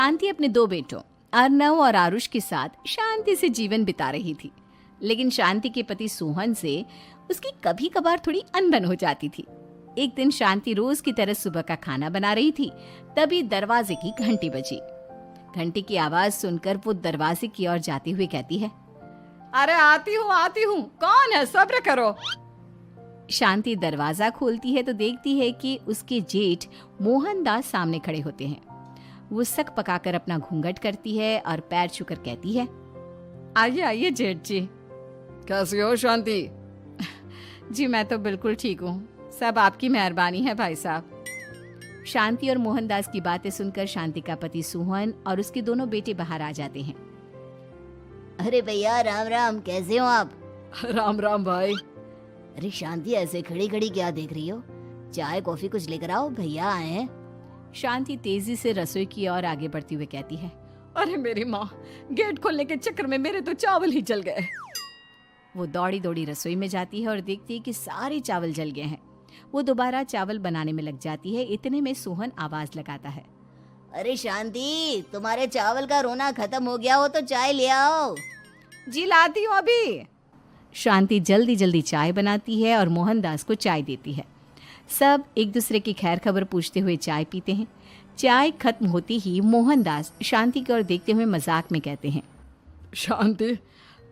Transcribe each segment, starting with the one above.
शांति अपने दो बेटों अर्नव और आरुष के साथ शांति से जीवन बिता रही थी। लेकिन शांति के पति सोहन से उसकी कभी कभार थोड़ी अनबन हो जाती थी। एक दिन शांति रोज की तरह सुबह का खाना बना रही थी, तभी दरवाजे की घंटी बजी। घंटी की आवाज सुनकर वो दरवाजे की ओर जाते हुए कहती है, अरे आती हूँ, कौन है, सब्र करो। शांति दरवाजा खोलती है तो देखती है कि उसके जेठ मोहनदास सामने खड़े होते हैं। वो सक पकाकर अपना घूंघट करती है और पैर छूकर कहती है, आइए आइए जेठ जी। कैसी हो शांति? जी मैं तो बिल्कुल ठीक हूँ, सब आपकी मेहरबानी है भाई साहब। शांति और मोहनदास की बातें सुनकर शांति का पति सोहन और उसके दोनों बेटे बाहर आ जाते हैं। अरे भैया राम राम, कैसे हो आप? राम राम भाई। अरे शांति, ऐसे खड़ी खड़ी क्या देख रही हो? चाय कॉफी कुछ लेकर आओ, भैया आए हैं। शांति तेजी से रसोई की ओर आगे बढ़ती हुए कहती है, अरे मेरी माँ, गेट खोलने के चक्कर में मेरे तो चावल ही जल गए। वो दौड़ी दौड़ी रसोई में जाती है और देखती है कि सारे चावल जल गए हैं। वो दोबारा चावल बनाने में लग जाती है। इतने में सोहन आवाज लगाता है, अरे शांति, तुम्हारे चावल का रोना खत्म हो गया हो तो चाय ले आओ। जी लाती हूँ अभी। शांति जल्दी जल्दी चाय बनाती है और मोहनदास को चाय देती है। सब एक दूसरे की खैर खबर पूछते हुए चाय पीते हैं। चाय खत्म होती ही मोहनदास शांति की ओर देखते हुए मजाक में कहते हैं, शांति,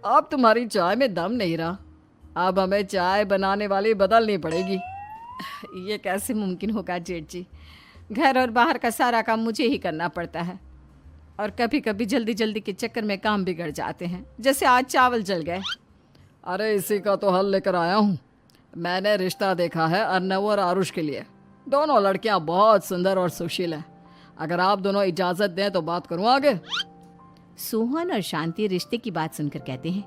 अब तुम्हारी चाय में दम नहीं रहा, अब हमें चाय बनाने वाली बदलनी पड़ेगी। ये कैसे मुमकिन होगा जेठ जी, घर और बाहर का सारा काम मुझे ही करना पड़ता है और कभी कभी जल्दी जल्दी के चक्कर में काम बिगड़ जाते हैं, जैसे आज चावल जल गए। अरे इसी का तो हल लेकर आया हूँ। मैंने रिश्ता देखा है अर्नव और आरुष के लिए। दोनों लड़कियां बहुत सुंदर और सुशील हैं। अगर आप दोनों इजाजत दें तो बात करूँ आगे। सोहन और शांति रिश्ते की बात सुनकर कहते हैं,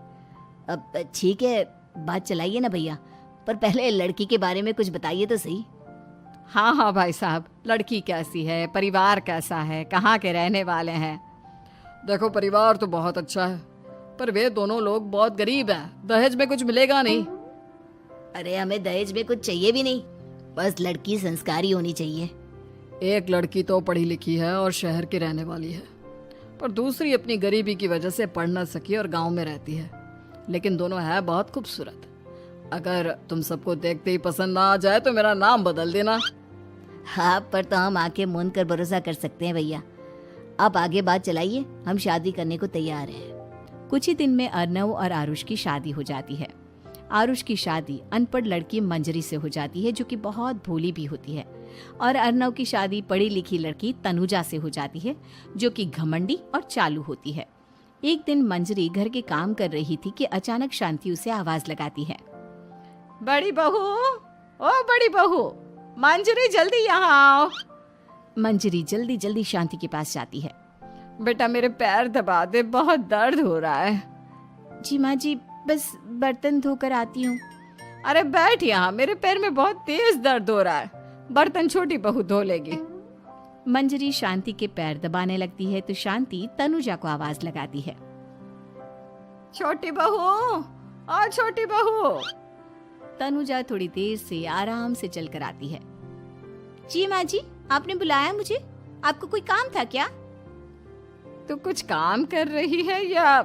अब ठीक है, बात चलाइए ना भैया, पर पहले लड़की के बारे में कुछ बताइए तो सही। हाँ हाँ भाई साहब, लड़की कैसी है, परिवार कैसा है, कहाँ के रहने वाले हैं? देखो, परिवार तो बहुत अच्छा है, पर वे दोनों लोग बहुत गरीब हैं। दहेज में कुछ मिलेगा नहीं। अरे हमें दहेज में कुछ चाहिए भी नहीं, बस लड़की संस्कारी होनी चाहिए। एक लड़की तो पढ़ी लिखी है और शहर की रहने वाली है, पर दूसरी अपनी गरीबी की वजह से पढ़ न सकी और गांव में रहती है। लेकिन दोनों है बहुत खूबसूरत। अगर तुम सबको देखते ही पसंद ना आ जाए तो मेरा नाम बदल देना। हाँ, पर तो हम आंखें मूंद कर भरोसा कर सकते हैं भैया। आप आगे बात चलाइए, हम शादी करने को तैयार हैं। कुछ ही दिन में अर्नव और आरुष की शादी हो जाती है। आरुष की शादी अनपढ़ लड़की मंजरी से हो जाती है, जो कि बहुत भोली भी होती है, और अर्नव की शादी पढ़ी लिखी लड़की तनुजा से हो जाती है, जो कि घमंडी और चालू होती है। एक दिन मंजरी घर के काम कर रही थी कि अचानक शांति उसे आवाज लगाती है, बड़ी बहू, ओ बड़ी बहू, मंजरी जल्दी यहाँ आओ। मंजरी जल्दी जल्दी शांति के पास जाती है। बेटा मेरे पैर दबा दे, बहुत दर्द हो रहा है। जी माँ जी, बस बर्तन धोकर आती हूँ। अरे बैठ यहाँ, मेरे पैर में बहुत तेज दर्द हो रहा है, बर्तन छोटी बहू धो लेगी। मंजरी शांति के पैर दबाने लगती है तो शांति तनुजा को आवाज लगाती है, छोटी बहू, ओ छोटी बहू। तनुजा थोड़ी देर से आराम से चलकर आती है। जी माँ जी, आपने बुलाया मुझे? आपको कोई काम था क्या? तू कुछ काम कर रही है या?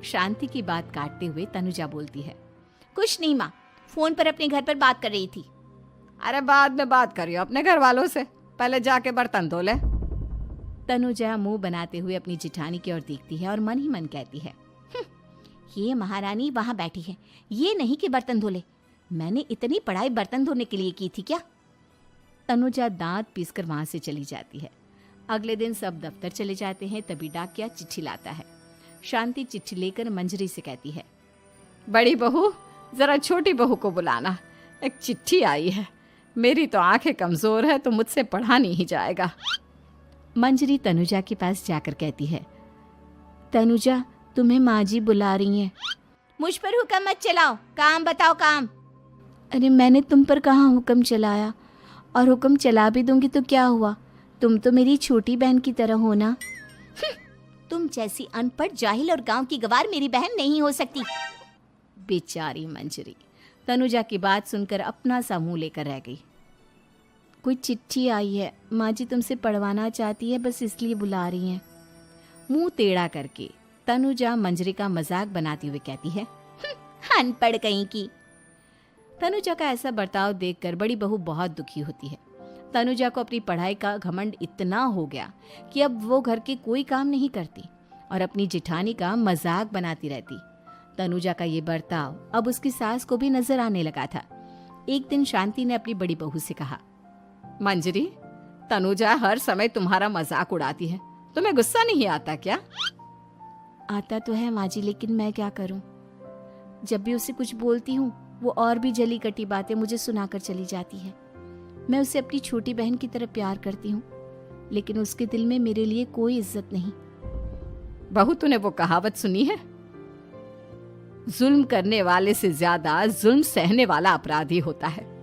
शांति की बात काटते हुए तनुजा बोलती है, कुछ नहीं माँ, फोन पर अपने घर पर बात कर रही थी। अरे बाद में बात करियो अपने घर वालों से, पहले जाके बर्तन धो ले। तनुजा मुंह बनाते हुए अपनी जिठानी की ओर देखती है और मन ही मन कहती है, ये महारानी वहाँ बैठी है, ये नहीं कि बर्तन धो ले। मैंने इतनी पढ़ाई बर्तन धोने के लिए की थी क्या? तनुजा दांत पीसकर वहां से चली जाती है। अगले दिन सब दफ्तर चले जाते हैं, तभी डाकिया चिट्ठी लाता है। शांति चिट्ठी लेकर मंजरी से कहती है, बड़ी बहू, जरा छोटी बहू को बुलाना, एक चिट्ठी आई है। मेरी तो आंखें कमजोर है तो मुझसे पढ़ा नहीं जाएगा। मंजरी तनुजा के पास जाकर कहती है, तनुजा, तुम्हें माँ जी बुला रही हैं। मुझ पर हुक्म मत चलाओ, काम बताओ काम। अरे मैंने तुम पर कहाँ हुक्म चलाया, और हुक्म चला भी दूंगी तो क्या हुआ, तुम तो मेरी छोटी बहन की तरह हो ना। तुम जैसी अनपढ़, जाहिल और गांव की गवार मेरी बहन नहीं हो सकती। बेचारी मंजरी तनुजा की बात सुनकर अपना सा मुंह लेकर रह गई। कोई चिट्ठी आई है, माँ जी तुमसे पढ़वाना चाहती है, बस इसलिए बुला रही हैं। मुंह टेढ़ा करके तनुजा मंजरी का मजाक बनाती हुए कहती है, अनपढ़ कहीं की। तनुजा का ऐसा बर्ताव देखकर बड़ी बहू बहुत दुखी होती है। तनुजा को अपनी पढ़ाई का घमंड इतना हो गया कि अब वो घर के कोई काम नहीं करती और अपनी जिठानी का मजाक बनाती रहती। तनुजा का ये बर्ताव अब उसकी सास को भी नजर आने लगा था। एक दिन शांति ने अपनी बड़ी बहू से कहा, मंजरी, तनुजा हर समय तुम्हारा मजाक उड़ाती है, तुम्हें गुस्सा नहीं आता क्या? आता तो है माँ जी, लेकिन मैं क्या करूं? जब भी उसे कुछ बोलती हूँ वो और भी जली कटी बातें मुझे सुनाकर चली जाती है। मैं उसे अपनी छोटी बहन की तरह प्यार करती हूँ, लेकिन उसके दिल में मेरे लिए कोई इज्जत नहीं। बहू, तूने वो कहावत सुनी है, जुल्म करने वाले से ज्यादा जुल्म सहने वाला अपराधी होता है।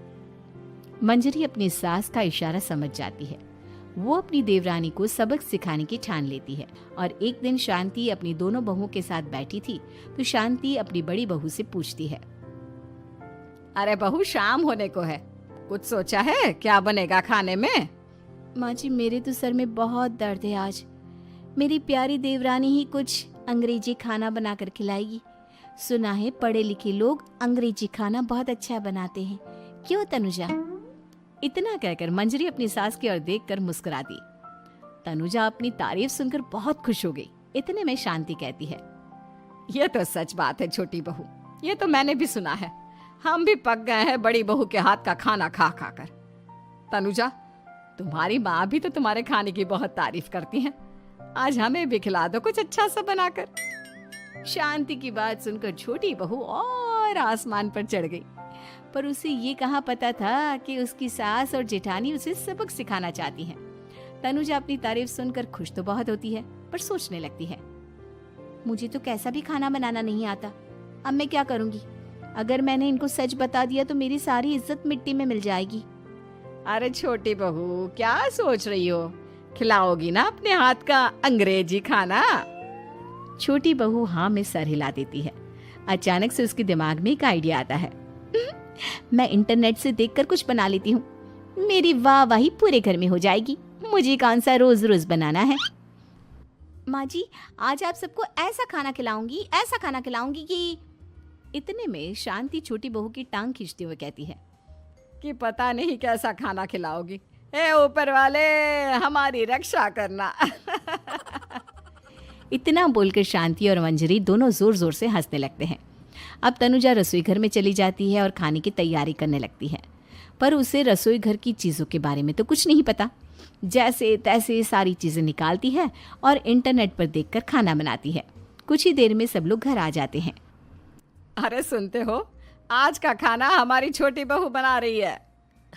मंजरी अपनी सास का इशारा समझ जाती है। वो अपनी देवरानी को सबक सिखाने की ठान लेती है और एक दिन शांति अपनी दोनों बहुओं के साथ बैठी थी तो शांति अपनी बड़ी बहू से पूछती है, अरे बहू, शाम होने को है, कुछ सोचा है क्या बनेगा खाने में? माँ जी, मेरे तो सर में बहुत दर्द है आज। मेरी प्यारी देवरानी ही कुछ अंग्रेजी खाना बनाकर खिलाएगी। सुना है पढ़े लिखे लोग अंग्रेजी खाना बहुत अच्छा बनाते हैं, क्यों तनुजा? इतना कहकर मंजरी अपनी सास की ओर देखकर मुस्कुरा दी। तनुजा अपनी तारीफ सुनकर बहुत खुश हो गई। इतने में शांति कहती है, ये तो सच बात है छोटी बहू, ये तो मैंने भी सुना है। हम भी पक गए हैं बड़ी बहू के हाथ का खाना खा खा कर। तनुजा, तुम्हारी माँ भी तो तुम्हारे खाने की बहुत तारीफ करती हैं। आज हमें भी खिला दो कुछ अच्छा सा बनाकर। शांति की बात सुनकर छोटी बहू और आसमान पर चढ़ गई, पर उसे ये कहाँ पता था कि उसकी सास और जेठानी उसे सबक सिखाना चाहती हैं। तनुजा अपनी तारीफ सुनकर खुश तो बहुत होती है, पर सोचने लगती है, मुझे तो कैसा भी खाना बनाना नहीं आता। अब मैं क्या करूंगी? अगर मैंने इनको सच बता दिया तो मेरी सारी इज्जत मिट्टी में मिल जाएगी। अरे छोटी बहू, क्या सोच रही हो? खिलाओगी ना अपने हाथ का अंग्रेजी खाना? छोटी बहू हाँ में सर हिला देती है। अचानक से उसके दिमाग में एक आइडिया आता है। मैं इंटरनेट से देखकर कुछ बना लेती हूँ, मेरी वाहवाही पूरे घर में हो जाएगी। मुझे कौन सा रोज रोज बनाना है। माँ जी, आज आप सबको ऐसा खाना खिलाऊंगी, ऐसा खाना खिलाऊंगी कि। इतने में शांति छोटी बहू की टांग खींचते हुए कहती है कि पता नहीं कैसा खाना खिलाओगी। ए ऊपर वाले, हमारी रक्षा करना। इतना बोलकर शांति और मंजरी दोनों जोर जोर से हंसने लगते हैं। अब तनुजा रसोई घर में चली जाती है और खाने की तैयारी करने लगती है, पर उसे रसोई घर की चीज़ों के बारे में तो कुछ नहीं पता। जैसे तैसे सारी चीज़ें निकालती है और इंटरनेट पर देखकर खाना बनाती है। कुछ ही देर में सब लोग घर आ जाते हैं। अरे सुनते हो, आज का खाना हमारी छोटी बहू बना रही है।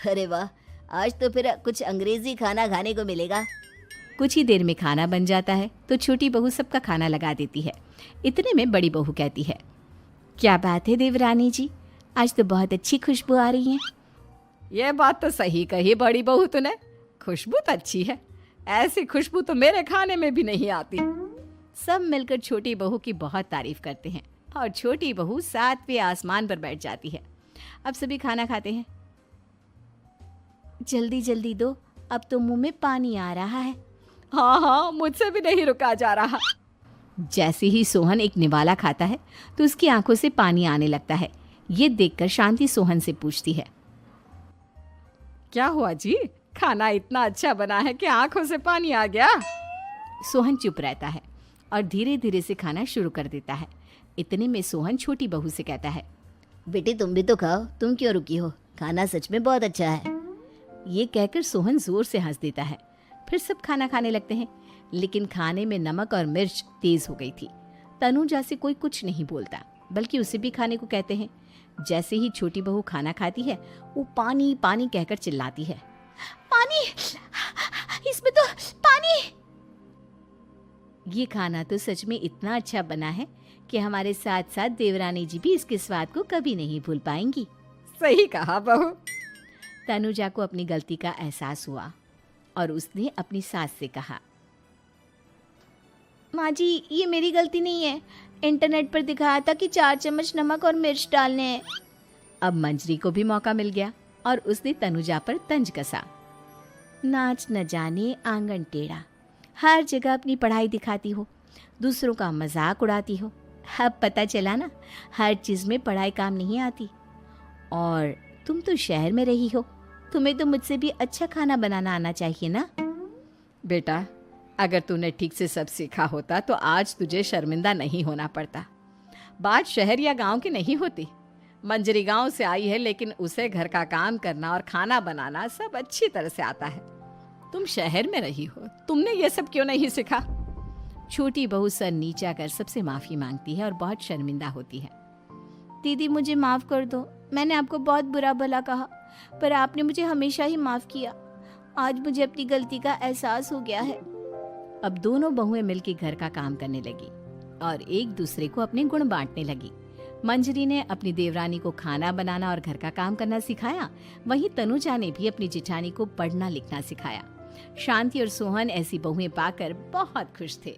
अरे वाह, आज तो फिर कुछ अंग्रेजी खाना खाने को मिलेगा। कुछ ही देर में खाना बन जाता है तो छोटी बहू सबका खाना लगा देती है। इतने में बड़ी बहू कहती है, क्या बात है देवरानी जी, आज तो बहुत अच्छी खुशबू आ रही है। ये बात तो सही कही बड़ी बहू तूने, खुशबू तो अच्छी है। ऐसी खुशबू तो मेरे खाने में भी नहीं आती। सब मिलकर छोटी बहू की बहुत तारीफ करते हैं और छोटी बहू 7वें आसमान पर बैठ जाती है। अब सभी खाना खाते हैं। जल्दी जल्दी दो, अब तो मुंह में पानी आ रहा है। हाँ हाँ, मुझसे भी नहीं रुका जा रहा। जैसे ही सोहन एक निवाला खाता है तो उसकी आंखों से पानी आने लगता है। ये देखकर शांति सोहन से पूछती है, क्या हुआ जी, खाना इतना अच्छा बना है कि आंखों से पानी आ गया? सोहन चुप रहता है और धीरे धीरे से खाना शुरू कर देता है। इतने में सोहन छोटी बहू से कहता है, बेटी तुम भी तो खाओ, तुम क्यों रुकी हो? खाना सच में बहुत अच्छा है। ये कहकर सोहन जोर से हंस देता है। फिर सब खाना खाने लगते हैं, लेकिन खाने में नमक और मिर्च तेज हो गई थी। तनुजा से कोई कुछ नहीं बोलता, बल्कि उसे भी खाने को कहते हैं। जैसे ही छोटी बहू खाना खाती है वो पानी पानी कहकर चिल्लाती है, पानी, इसमें तो पानी। ये खाना तो सच में इतना अच्छा बना है कि हमारे साथ साथ देवरानी जी भी इसके स्वाद को कभी नहीं भूल पाएंगी। सही कहा बहू। तनुजा को अपनी गलती का एहसास हुआ और उसने अपनी सास से कहा, माँ जी ये मेरी गलती नहीं है, इंटरनेट पर दिखाया था कि 4 चम्मच नमक और मिर्च डालने हैं। अब मंजरी को भी मौका मिल गया और उसने तनुजा पर तंज कसा। नाच न जाने आंगन टेढ़ा, हर जगह अपनी पढ़ाई दिखाती हो, दूसरों का मजाक उड़ाती हो। अब पता चला ना, हर चीज़ में पढ़ाई काम नहीं आती। और तुम तो शहर में रही हो, तुम्हें तो मुझसे भी अच्छा खाना बनाना आना चाहिए ना। बेटा, अगर तूने ठीक से सब सीखा होता तो आज तुझे शर्मिंदा नहीं होना पड़ता। बात शहर या गांव की नहीं होती। मंजरी गांव से आई है, लेकिन उसे घर का काम करना और खाना बनाना सब अच्छी तरह से आता है। तुम शहर में रही हो, तुमने ये सब क्यों नहीं सीखा? छोटी बहू सर नीचा कर सबसे माफ़ी मांगती है और बहुत शर्मिंदा होती है। दीदी मुझे माफ़ कर दो, मैंने आपको बहुत बुरा भला कहा, पर आपने मुझे हमेशा ही माफ़ किया। आज मुझे अपनी गलती का एहसास हो गया है। अब दोनों बहुएं मिलकर घर का काम करने लगी और एक दूसरे को अपने गुण बांटने लगी। मंजरी ने अपनी देवरानी को खाना बनाना और घर का काम करना सिखाया, वहीं तनुजा ने भी अपनी जिठानी को पढ़ना लिखना सिखाया। शांति और सोहन ऐसी बहुएं पाकर बहुत खुश थे।